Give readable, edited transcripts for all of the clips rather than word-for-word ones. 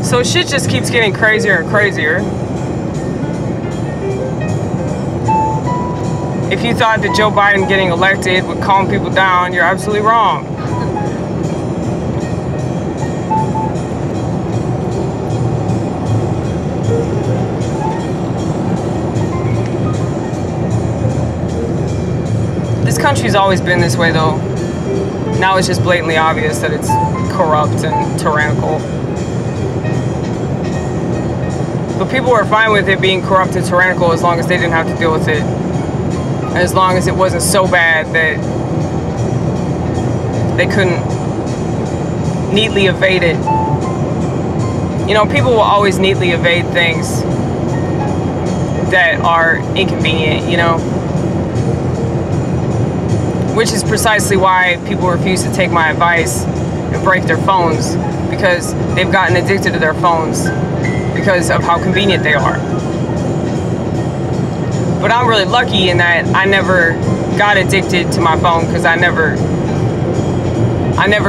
So shit just keeps getting crazier and crazier. If you thought that Joe Biden getting elected would calm people down, you're absolutely wrong. This country's always been this way, though. Now it's just blatantly obvious that it's corrupt and tyrannical. But people were fine with it being corrupt and tyrannical as long as they didn't have to deal with it. And as long as it wasn't so bad that they couldn't neatly evade it. You know, people will always neatly evade things that are inconvenient, you know? Which is precisely why people refuse to take my advice and break their phones, because they've gotten addicted to their phones because of how convenient they are. But I'm really lucky in that I never got addicted to my phone, because I never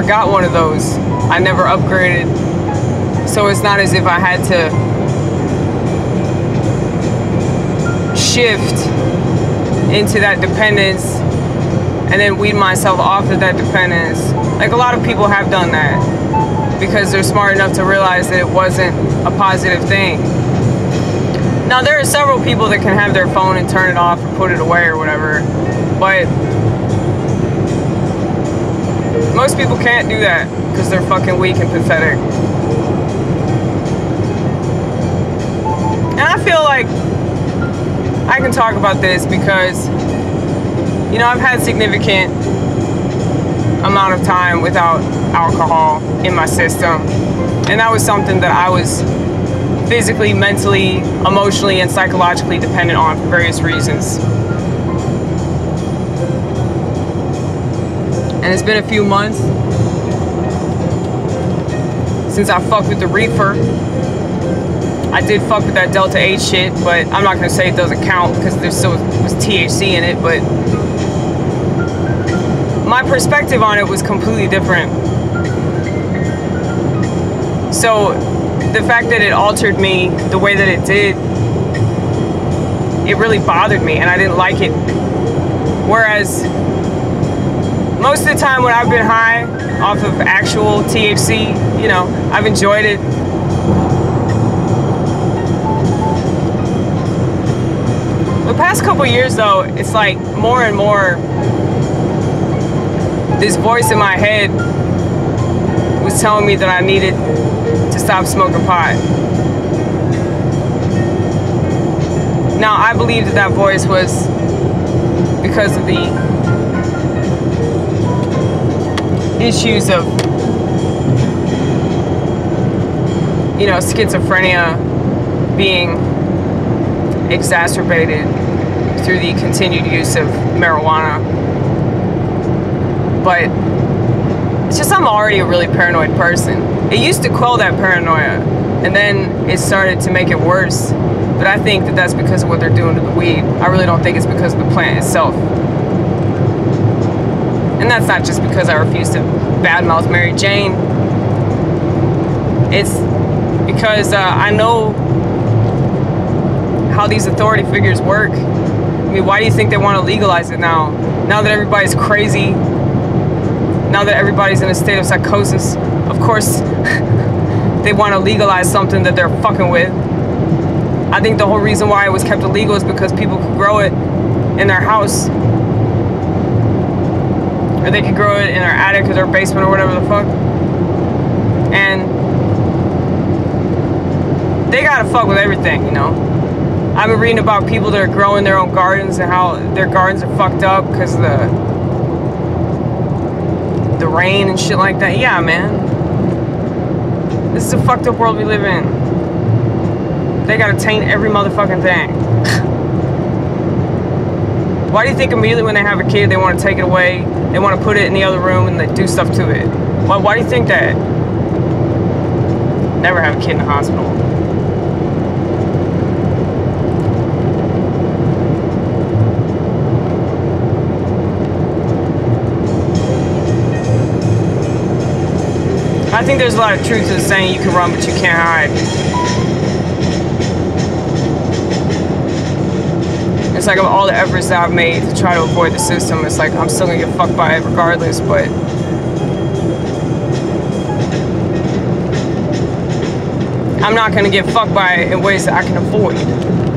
got one of those. I never upgraded. So it's not as if I had to shift into that dependence and then weed myself off of that dependence. Like, a lot of people have done that because they're smart enough to realize that it wasn't a positive thing. Now, there are several people that can have their phone and turn it off or put it away or whatever, but most people can't do that because they're fucking weak and pathetic. And I feel like I can talk about this because, you know, I've had significant amount of time without alcohol in my system. And that was something that I was physically, mentally, emotionally, and psychologically dependent on for various reasons. And it's been a few months since I fucked with the reefer. I did fuck with that Delta 8 shit, but I'm not gonna say it doesn't count because there still was THC in it, but my perspective on it was completely different. So the fact that it altered me the way that it did, it really bothered me and I didn't like it. Whereas most of the time when I've been high off of actual THC, you know, I've enjoyed it. The past couple years though, it's like more and more this voice in my head was telling me that I needed to stop smoking pot. Now, I believe that that voice was because of the issues of, you know, schizophrenia being exacerbated through the continued use of marijuana. But it's just I'm already a really paranoid person. It used to quell that paranoia, and then it started to make it worse. But I think that that's because of what they're doing to the weed. I really don't think it's because of the plant itself. And that's not just because I refuse to badmouth Mary Jane. It's because I know how these authority figures work. I mean, why do you think they want to legalize it now? Now that everybody's crazy, now that everybody's in a state of psychosis, of course they want to legalize something that they're fucking with. I think the whole reason why it was kept illegal is because people could grow it in their house. Or they could grow it in their attic or their basement or whatever the fuck. And they gotta fuck with everything, you know? I've been reading about people that are growing their own gardens and how their gardens are fucked up because of the rain and shit like that. Yeah, man. This is a fucked up world we live in. They gotta taint every motherfucking thing. Why do you think immediately when they have a kid, they want to take it away, they want to put it in the other room and they do stuff to it? Why do you think that? Never have a kid in the hospital. I think there's a lot of truth to the saying you can run but you can't hide. It's like of all the efforts that I've made to try to avoid the system, it's like I'm still gonna get fucked by it regardless, but I'm not gonna get fucked by it in ways that I can avoid.